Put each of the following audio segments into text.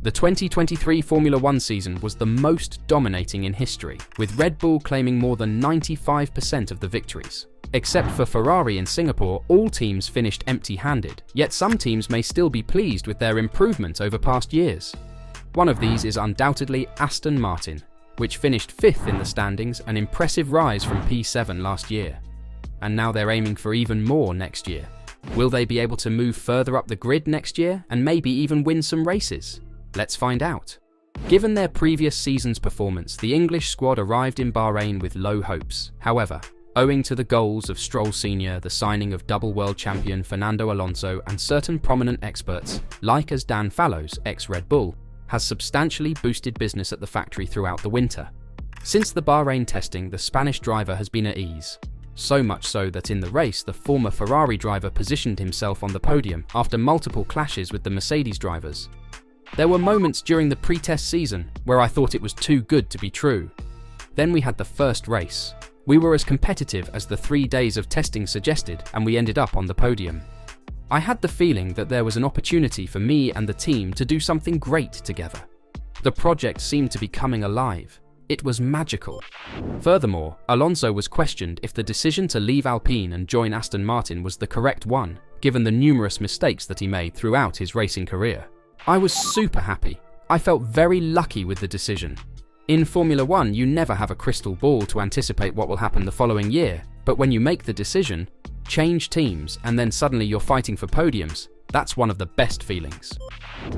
The 2023 Formula One season was the most dominating in history, with Red Bull claiming more than 95% of the victories. Except for Ferrari in Singapore, all teams finished empty-handed, yet some teams may still be pleased with their improvement over past years. One of these is undoubtedly Aston Martin, which finished 5th in the standings, an impressive rise from P7 last year. And now they're aiming for even more next year. Will they be able to move further up the grid next year and maybe even win some races? Let's find out. Given their previous season's performance, the English squad arrived in Bahrain with low hopes. However, owing to the goals of Stroll Sr., the signing of double world champion Fernando Alonso, and certain prominent experts, like as Dan Fallows, ex-Red Bull, has substantially boosted business at the factory throughout the winter. Since the Bahrain testing, the Spanish driver has been at ease. So much so that in the race, the former Ferrari driver positioned himself on the podium after multiple clashes with the Mercedes drivers. There were moments during the pre-test season where I thought it was too good to be true. Then we had the first race. We were as competitive as the 3 days of testing suggested, and we ended up on the podium. I had the feeling that there was an opportunity for me and the team to do something great together. The project seemed to be coming alive. It was magical. Furthermore, Alonso was questioned if the decision to leave Alpine and join Aston Martin was the correct one, given the numerous mistakes that he made throughout his racing career. I was super happy. I felt very lucky with the decision. In Formula One, you never have a crystal ball to anticipate what will happen the following year, but when you make the decision, change teams, and then suddenly you're fighting for podiums, that's one of the best feelings.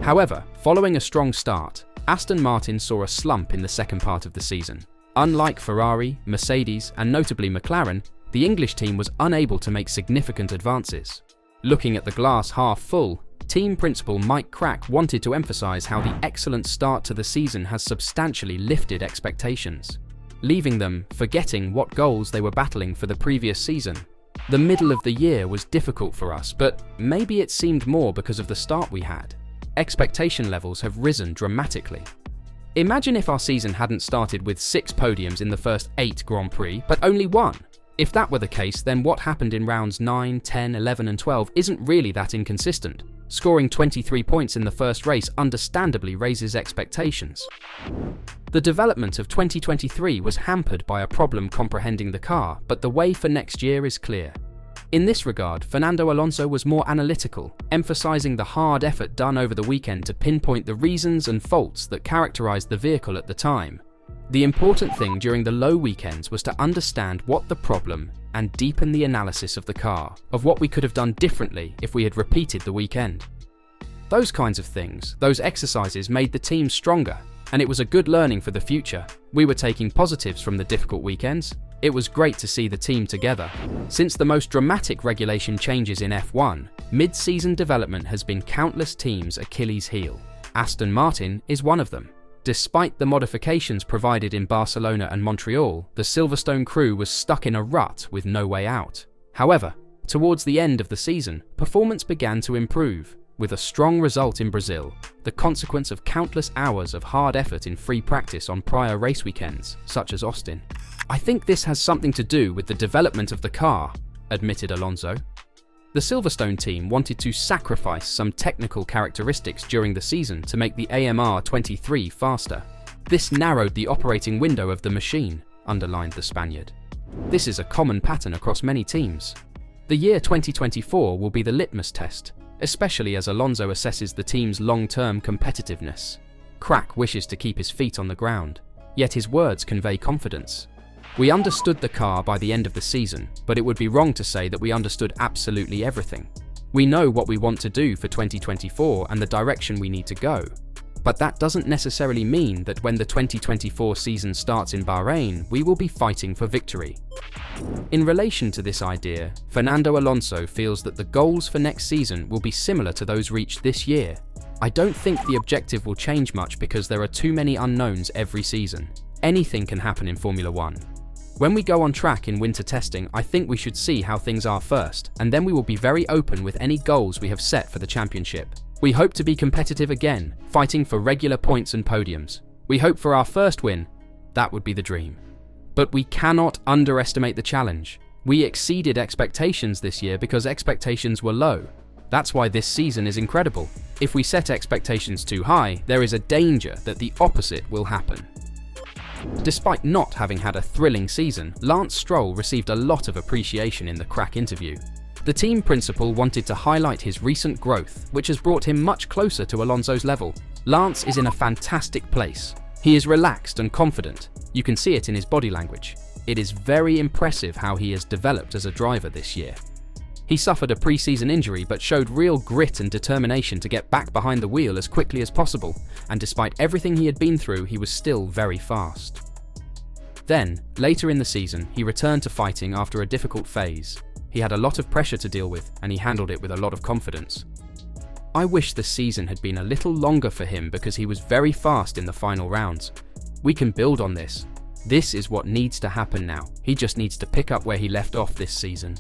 However, following a strong start, Aston Martin saw a slump in the second part of the season. Unlike Ferrari, Mercedes, and notably McLaren, the English team was unable to make significant advances. Looking at the glass half full, team principal Mike Crack wanted to emphasize how the excellent start to the season has substantially lifted expectations, leaving them forgetting what goals they were battling for the previous season. The middle of the year was difficult for us, but maybe it seemed more because of the start we had. Expectation levels have risen dramatically. Imagine if our season hadn't started with 6 podiums in the first 8 Grand Prix, but only 1. If that were the case, then what happened in rounds 9, 10, 11 and 12 isn't really that inconsistent. Scoring 23 points in the first race understandably raises expectations. The development of 2023 was hampered by a problem comprehending the car, but the way for next year is clear. In this regard, Fernando Alonso was more analytical, emphasizing the hard effort done over the weekend to pinpoint the reasons and faults that characterized the vehicle at the time. The important thing during the low weekends was to understand what the problem and deepen the analysis of the car, of what we could have done differently if we had repeated the weekend. Those kinds of things, those exercises made the team stronger, and it was a good learning for the future. We were taking positives from the difficult weekends. It was great to see the team together. Since the most dramatic regulation changes in F1, mid-season development has been countless teams' Achilles heel. Aston Martin is one of them. Despite the modifications provided in Barcelona and Montreal, the Silverstone crew was stuck in a rut with no way out. However, towards the end of the season, performance began to improve, with a strong result in Brazil, the consequence of countless hours of hard effort in free practice on prior race weekends, such as Austin. I think this has something to do with the development of the car, admitted Alonso. The Silverstone team wanted to sacrifice some technical characteristics during the season to make the AMR23 faster. This narrowed the operating window of the machine, underlined the Spaniard. This is a common pattern across many teams. The year 2024 will be the litmus test, especially as Alonso assesses the team's long-term competitiveness. Crack wishes to keep his feet on the ground, yet his words convey confidence. We understood the car by the end of the season, but it would be wrong to say that we understood absolutely everything. We know what we want to do for 2024 and the direction we need to go. But that doesn't necessarily mean that when the 2024 season starts in Bahrain, we will be fighting for victory. In relation to this idea, Fernando Alonso feels that the goals for next season will be similar to those reached this year. I don't think the objective will change much because there are too many unknowns every season. Anything can happen in Formula One. When we go on track in winter testing, I think we should see how things are first, and then we will be very open with any goals we have set for the championship. We hope to be competitive again, fighting for regular points and podiums. We hope for our first win. That would be the dream. But we cannot underestimate the challenge. We exceeded expectations this year because expectations were low. That's why this season is incredible. If we set expectations too high, there is a danger that the opposite will happen. Despite not having had a thrilling season, Lance Stroll received a lot of appreciation in the Crack interview. The team principal wanted to highlight his recent growth, which has brought him much closer to Alonso's level. Lance is in a fantastic place. He is relaxed and confident. You can see it in his body language. It is very impressive how he has developed as a driver this year. He suffered a pre-season injury but showed real grit and determination to get back behind the wheel as quickly as possible, and despite everything he had been through, he was still very fast. Then, later in the season, he returned to fighting after a difficult phase. He had a lot of pressure to deal with, and he handled it with a lot of confidence. I wish the season had been a little longer for him because he was very fast in the final rounds. We can build on this. This is what needs to happen now. He just needs to pick up where he left off this season.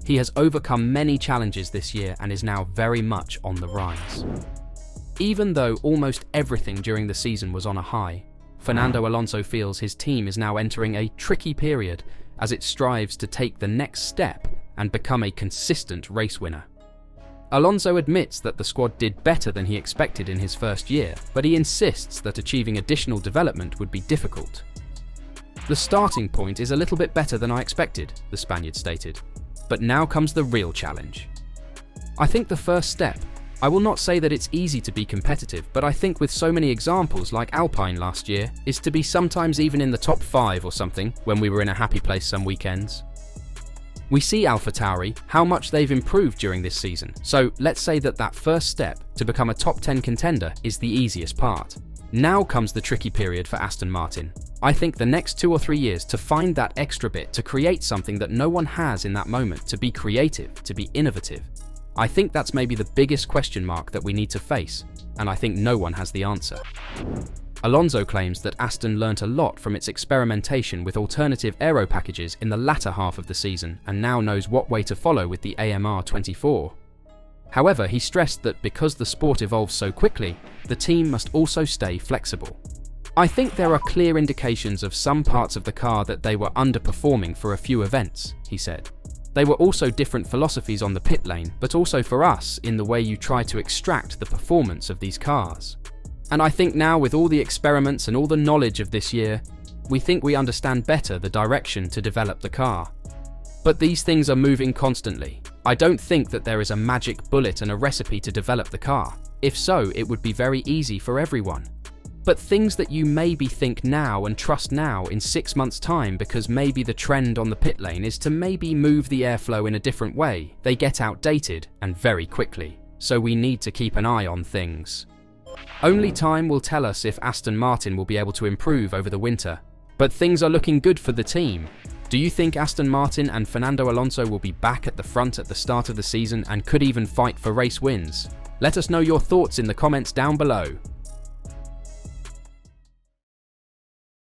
He has overcome many challenges this year and is now very much on the rise. Even though almost everything during the season was on a high, Fernando Alonso feels his team is now entering a tricky period as it strives to take the next step and become a consistent race winner. Alonso admits that the squad did better than he expected in his first year, but he insists that achieving additional development would be difficult. "The starting point is a little bit better than I expected," the Spaniard stated. "But now comes the real challenge. I think the first step, I will not say that it's easy to be competitive, but I think with so many examples like Alpine last year, is to be sometimes even in the top 5 or something when we were in a happy place some weekends. We see AlphaTauri, how much they've improved during this season, so let's say that that first step to become a top 10 contender is the easiest part. Now comes the tricky period for Aston Martin. I think the next 2 or 3 years to find that extra bit, to create something that no one has in that moment, to be creative, to be innovative. I think that's maybe the biggest question mark that we need to face, and I think no one has the answer." Alonso claims that Aston learnt a lot from its experimentation with alternative aero packages in the latter half of the season and now knows what way to follow with the AMR23. However, he stressed that because the sport evolves so quickly, the team must also stay flexible. "I think there are clear indications of some parts of the car that they were underperforming for a few events," he said. "They were also different philosophies on the pit lane, but also for us in the way you try to extract the performance of these cars. And I think now with all the experiments and all the knowledge of this year, we think we understand better the direction to develop the car. But these things are moving constantly. I don't think that there is a magic bullet and a recipe to develop the car. If so, it would be very easy for everyone. But things that you maybe think now and trust now in 6 months' time because maybe the trend on the pit lane is to maybe move the airflow in a different way, they get outdated and very quickly. So we need to keep an eye on things. Only time will tell us if Aston Martin will be able to improve over the winter. But things are looking good for the team. Do you think Aston Martin and Fernando Alonso will be back at the front at the start of the season and could even fight for race wins? Let us know your thoughts in the comments down below.